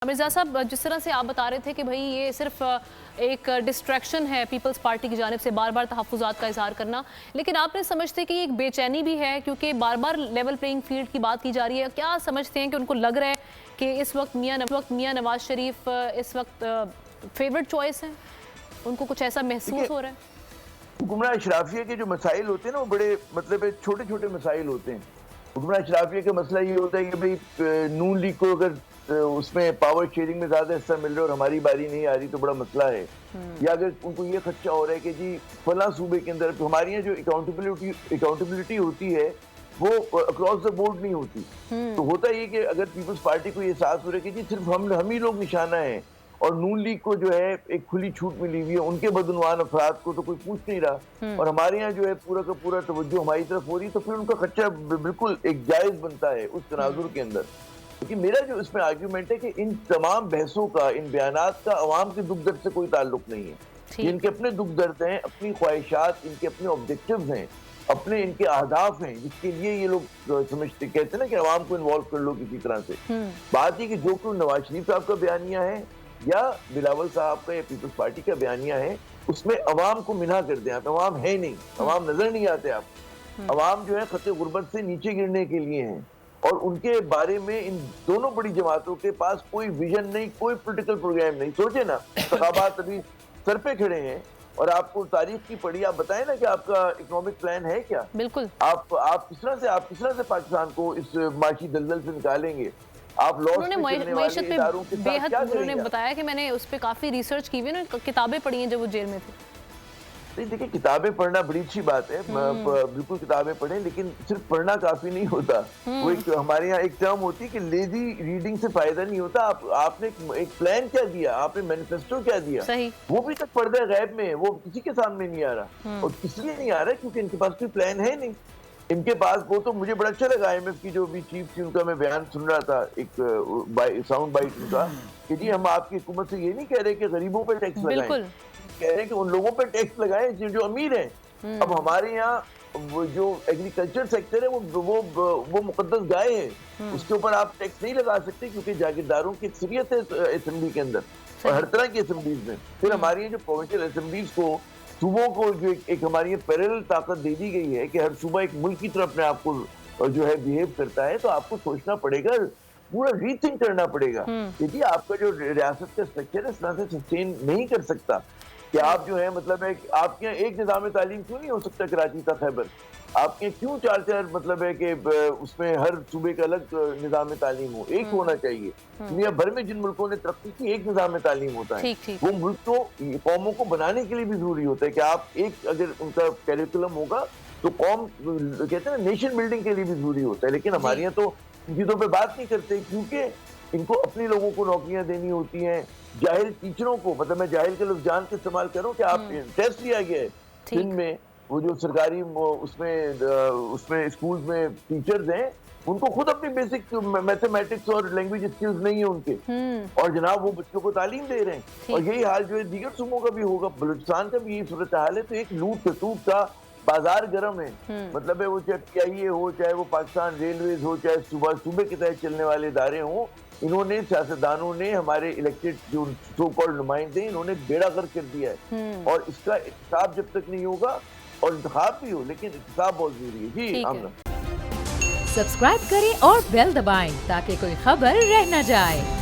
मिर्जा साहब, जिस तरह से आप बता रहे थे कि भाई ये सिर्फ एक डिस्ट्रैक्शन है पीपल्स पार्टी की जानिब से बार बार तहफ़्फ़ुज़ात का इज़हार करना, लेकिन आप नहीं समझते कि एक बेचैनी भी है क्योंकि बार बार लेवल प्लेइंग फील्ड की बात की जा रही है? क्या समझते हैं कि उनको लग रहा है कि इस वक्त मियाँ नवाज शरीफ इस वक्त फेवरेट चॉइस है, उनको कुछ ऐसा महसूस हो रहा है? हुक्मरान अशराफिया के जो मसाइल होते हैं ना, वो बड़े मतलब छोटे छोटे मसाइल होते हैं। हुक्मरान अशराफिया का मसला ये होता है कि भाई नून लीग को अगर उसमें पावर शेयरिंग में ज्यादा हिस्सा मिल रहा है और हमारी बारी नहीं आ रही तो बड़ा मसला है। या अगर उनको ये खदशा हो रहा है कि जी फला सूबे के अंदर हमारी यहाँ जो अकाउंटेबिलिटी होती है वो अक्रॉस द बोर्ड नहीं होती। तो होता ये कि अगर पीपल्स पार्टी को ये एहसास हो रहा है कि जी सिर्फ हम ही लोग निशाना है और नून लीग को जो है एक खुली छूट मिली हुई है, उनके बदनवान अफराद को तो कोई पूछ नहीं रहा और हमारे यहाँ जो है पूरा का पूरा तवज्जो हमारी तरफ हो रही है, तो फिर उनका खर्चा बिल्कुल एक जायज बनता है उस तनाजुर के अंदर। क्योंकि मेरा जो इसमें आर्ग्यूमेंट है कि इन तमाम बहसों का, इन बयानात का अवाम के दुख दर्द से कोई ताल्लुक नहीं है। इनके अपने दुख दर्द हैं, अपनी ख्वाहिशात, इनके अपने ऑब्जेक्टिव्स हैं, अपने इनके अहदाफ हैं, जिसके लिए ये लोग समझते कहते हैं ना कि अवाम को इन्वॉल्व कर लो किसी तरह से। बात ये कि जो कोई नवाज शरीफ साहब का बयानिया है या बिलावल साहब का या पीपल्स पार्टी का बयानिया है, उसमें अवाम को मिना कर दें आप। अवाम है नहीं, अवाम नजर नहीं आते आप। अवाम जो है खतरे गुर्बत से नीचे गिरने के लिए हैं और उनके बारे में इन दोनों बड़ी जमातों के पास कोई विजन नहीं, कोई पॉलिटिकल प्रोग्राम नहीं। सोचे ना, इंतखाबात अभी सर पे खड़े हैं और आपको तारीख की पढ़ी, आप बताएं ना कि आपका इकोनॉमिक प्लान है क्या? बिल्कुल। आप किस तरह से पाकिस्तान को इस माशी दलदल से निकालेंगे? आप उन्होंने मईशत पे बेहद उन्होंने बताया कि मैंने उस पर काफी रिसर्च की हुई, किताबें पढ़ी हैं जब वो जेल में थे। देखिए, किताबें पढ़ना बड़ी अच्छी बात है, बिल्कुल किताबें पढ़ें, लेकिन सिर्फ पढ़ना काफी नहीं होता। वो एक हमारे यहाँ एक टर्म होती है कि लेजी रीडिंग से फायदा नहीं होता। आपने एक प्लान क्या दिया, आपने मैनिफेस्टो क्या दिया, सही। वो भी तक पर्दे गैब में है, वो किसी के सामने नहीं आ रहा। और इसलिए नहीं आ रहा क्योंकि इनके पास कोई प्लान है नहीं। इनके पास वो तो मुझे बड़ा अच्छा लगा IMF की जो भी चीफ थी, उनका मैं बयान सुन रहा था, एक साउंड बाइट उनका, कि जी हम आपकी हुकूमत से ये नहीं कह रहे कि गरीबों पर टैक्स लगाएं, कह रहे हैं कि उन लोगों पर टैक्स लगाएं जो अमीर हैं। अब हमारे यहाँ वो जो एग्रीकल्चर सेक्टर है वो मुकद्दस गाय है, उसके ऊपर आप टैक्स नहीं लगा सकते क्योंकि जागीरदारों की अक्सरियत है असेंबली के अंदर और हर तरह की असेंबलीज में। फिर हमारी जो प्रोविंशियल असेंबलीज को, सूबों को जो एक हमारी पैरेलल ताकत दे दी गई है कि हर सूबा एक मुल्क की तरफ अपने आपको जो है बिहेव करता है, तो आपको सोचना पड़ेगा, पूरा रीथिंक करना पड़ेगा। क्योंकि आपका जो रियासत का स्ट्रक्चर है इस तरह से सस्टेन नहीं कर सकता कि आप जो है मतलब है आपके यहाँ एक निज़ाम तालीम क्यों नहीं हो सकता कराची का खैबर? आपके क्यों चार मतलब है कि उसमें हर सूबे का अलग निज़ाम तालीम हो? एक होना चाहिए। दुनिया भर में जिन मुल्कों ने तरक्की की, एक निज़ाम तालीम होता है। वो मुल्क तो कौमों को बनाने के लिए भी जरूरी होता है कि आप एक अगर उनका कैरिकुलम होगा तो कौम कहते हैं ना नेशन बिल्डिंग के लिए भी जरूरी होता है। लेकिन हमारे यहाँ तो इन चीजों पे बात नहीं करते क्योंकि इनको अपने लोगों को नौकरियां देनी होती हैं। जाहिल टीचरों को, मतलब मैं जाहिल के लफ्ज़ जान के इस्तेमाल करूं कि आप टेस्ट लिया गया है दिन में, वो जो सरकारी उसमें स्कूल में टीचर्स हैं, उनको खुद अपनी बेसिक मैथमेटिक्स और लैंग्वेज स्किल्स नहीं है उनके, और जनाब वो बच्चों को तालीम दे रहे हैं। और यही हाल जो है दीगर सूबों का भी होगा, बलूचिस्तान का भी यही सूरत हाल है। तो एक लूट खसूट का बाजार गर्म है, मतलब है वो चाहे PIA हो, चाहे वो पाकिस्तान रेलवेज हो, चाहे सूबे के तहत चलने वाले इदारे हों, इन्होंने सियासतदानों ने, हमारे इलेक्टेड जो सो कॉल्ड नुमाइंदे, इन्होंने बेड़ा गर्क कर दिया है। और इसका इंतखाब जब तक नहीं होगा, और इंतखाब भी हो लेकिन इंतखाब बहुत जरूरी है। जी आमना, सब्सक्राइब करें और बेल दबाएं ताकि कोई खबर रह न जाए।